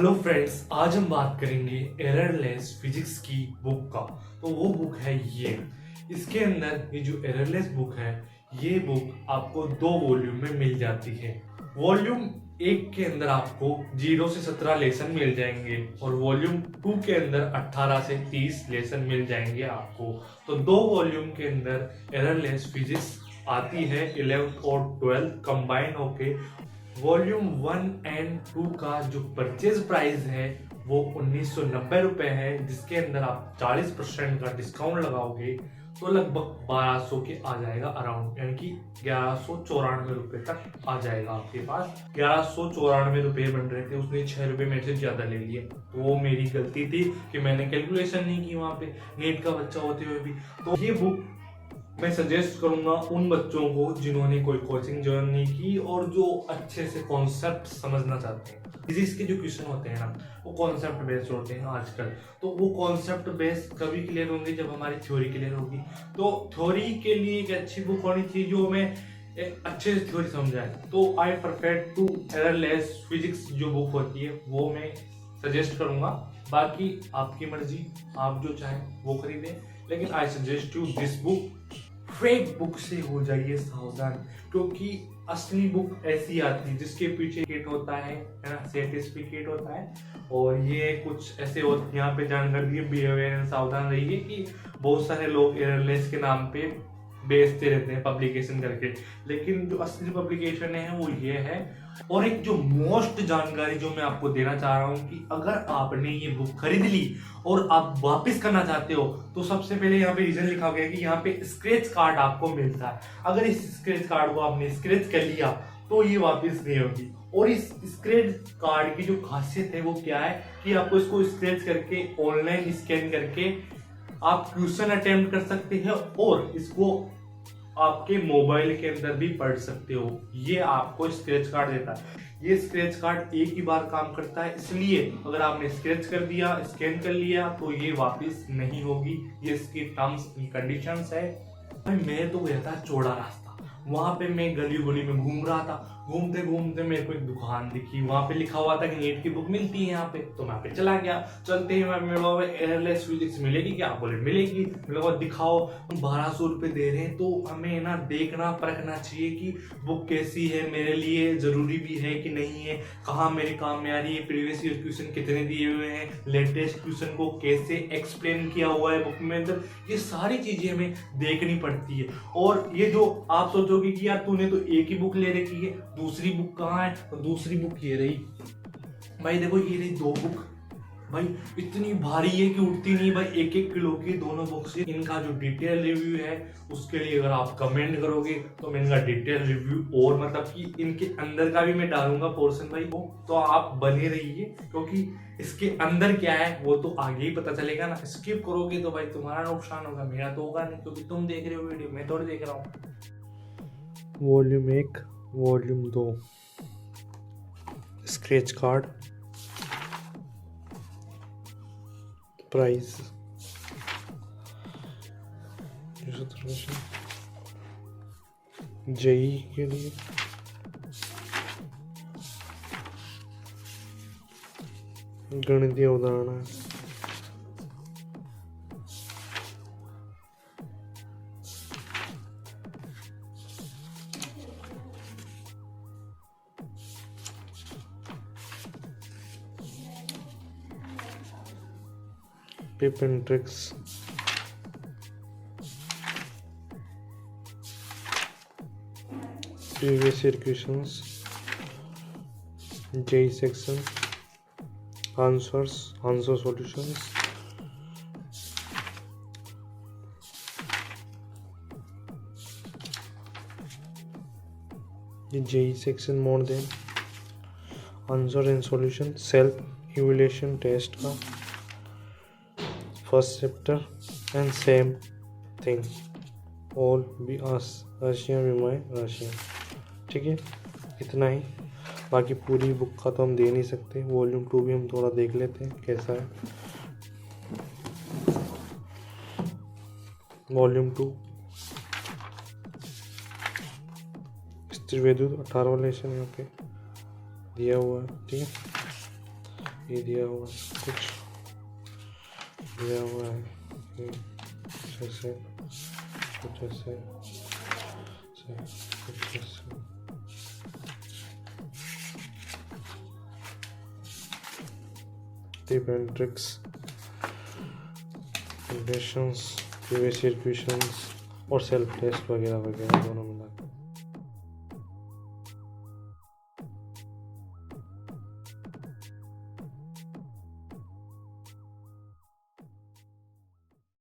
Hello friends, आज हम बात करेंगे एररलेस फिजिक्स की बुक का। तो वो बुक है ये। इसके अंदर ये जो एररलेस बुक है, ये बुक आपको 2 वॉल्यूम में मिल जाती है। वॉल्यूम 1 के अंदर आपको 0 से 17 लेसन मिल जाएंगे और वॉल्यूम 2 के अंदर 18 से 30 लेसन मिल जाएंगे आपको। तो 2 वॉल्यूम के अंदर एररलेस फिजिक्स आती है 11th और 12th कंबाइन होके। वॉल्यूम 1 एंड 2 का जो परचेज प्राइस है वो 1990 रुपए है, जिसके अंदर आप 40% का डिस्काउंट लगाओगे तो लगभग 1200 के आ जाएगा अराउंड, यानी कि 1194 रुपए तक आ जाएगा आपके पास। 1194 रुपए बन रहे थे, उसने 6 रुपए मेरे से ज्यादा ले लिए। तो वो मेरी गलती थी कि मैंने कैलकुलेशन नहीं की वहां पे, नीट का बच्चा होते हुए भी। तो ये बुक मैं सजेस्ट करूंगा उन बच्चों को जिन्होंने कोई कोचिंग ज्वाइन नहीं की और जो अच्छे से कॉन्सेप्ट समझना चाहते हैं। फिजिक्स के जो क्वेश्चन होते हैं ना, वो कॉन्सेप्ट बेस्ड होते हैं आजकल। तो वो कॉन्सेप्ट बेस्ड कभी क्लियर होंगे जब हमारी थ्योरी क्लियर होगी। तो थ्योरी के लिए एक अच्छी बुक होनी चाहिए जो हमें अच्छे से थ्योरी समझाए। तो I prefer to errorless physics जो बुक होती है वो मैं सजेस्ट करूंगा। बाकी आपकी मर्जी, आप जो चाहें वो खरीदें, लेकिन I suggest you this book. Fake book से हो जाइए सावधान, क्योंकि असली बुक ऐसी आती है जिसके पीछे सर्टिफिकेट होता है ना, सर्टिफिकेट होता है। और ये कुछ ऐसे होते, यहाँ पे जानकारी दी, बी अवेयर, सावधान रहिए कि बहुत सारे लोग एररलेस के नाम पे बेचते रहते हैं पब्लिकेशन करके, लेकिन जो असली पब्लिकेशन है वो ये है। और एक जो मोस्ट जानकारी जो मैं आपको देना चाह रहा हूँ कि अगर आपने ये बुक खरीद ली और आप वापस करना चाहते हो तो सबसे पहले यहाँ पे रीजन लिखा गया कि यहाँ पे स्क्रैच कार्ड आपको मिलता है। अगर इस स्क्रैच कार्ड को आपने स्क्रैच कर लिया तो ये वापस नहीं होगी। और इस स्क्रैच कार्ड की जो खासियत है वो क्या है कि आपको इसको स्क्रैच करके ऑनलाइन स्कैन करके आप क्वेश्चन अटेम्प्ट कर सकते हैं और इसको आपके मोबाइल के अंदर भी पढ़ सकते हो। ये आपको स्क्रैच कार्ड देता है। ये स्क्रैच कार्ड एक ही बार काम करता है, इसलिए अगर आपने स्क्रैच कर दिया, स्कैन कर लिया तो ये वापस नहीं होगी। ये इसकी टर्म्स एंड कंडीशंस है। मैं तो गया था चौड़ा रास्ता, वहां पे मैं गली गली में घूम रहा था। घूमते घूमते मेरे को एक दुकान दिखी, वहां पे लिखा हुआ था कि नीट की बुक मिलती है यहाँ पे। तो मैं पे चला गया। चलते ही मैं एयरलेस फिजिक्स मिलेगी क्या? बोले मिलेगी। मेरे को दिखाओ। 1200 रुपए दे रहे हैं, तो हमें ना देखना परखना चाहिए कि बुक कैसी है, मेरे लिए जरूरी भी है कि नहीं है, कहाँ मेरे काम में आ रही है, प्रीवियस ईयर क्वेश्चन कितने दिए हुए हैं, लेटेस्ट क्वेश्चन को कैसे एक्सप्लेन किया हुआ है बुक में अंदर, ये सारी चीजें हमें देखनी पड़ती है। और ये जो आप सोचोगे कि यार तूने तो एक ही बुक ले रखी है, दूसरी बुक कहाँ है? तो दूसरी बुक ये रही भाई, देखो ये रही 2 बुक। भाई इतनी भारी है कि उठती नहीं भाई, 1-1 किलो की दोनों बुक्स। इनका जो डिटेल रिव्यू है उसके लिए अगर आप कमेंट करोगे तो मैं इनका डिटेल रिव्यू और मतलब कि इनके अंदर का भी मैं डालूंगा पोर्शन भाई को। तो आप बने रहिए, क्योंकि इसके अंदर क्या है वो तो आगे ही पता चलेगा ना। स्किप करोगे तो भाई तुम्हारा नुकसान होगा, मेरा तो होगा नहीं, क्योंकि तुम देख रहे हो वीडियो, मैं थोड़ी देख रहा हूँ। Volume 1, volume 2, scratch card, price JEE के लिए गणितीय उदाहरण है। Tip and tricks, previous year questions, JEE section, answer solutions, JEE section more than answer and solution, self evaluation test का first chapter and same thing all बी रशियन विमाय रशियन। ठीक है, इतना ही। बाकी पूरी बुक का तो हम दे नहीं सकते। वॉल्यूम 2 भी हम थोड़ा देख लेते हैं कैसा है। वॉल्यूम 2 स्थिर विद्युत 18वां लेसन यहाँ पे दिया हुआ है। ठीक है, ये दिया हुआ कुछ दिया हुआ है, ये कुछ ऐसे, कुछ ऐसे, कुछ ऐसे। Tip and tricks, conditions, previous year questions और सेल्फ टेस्ट वगैरह वगैरह दोनों में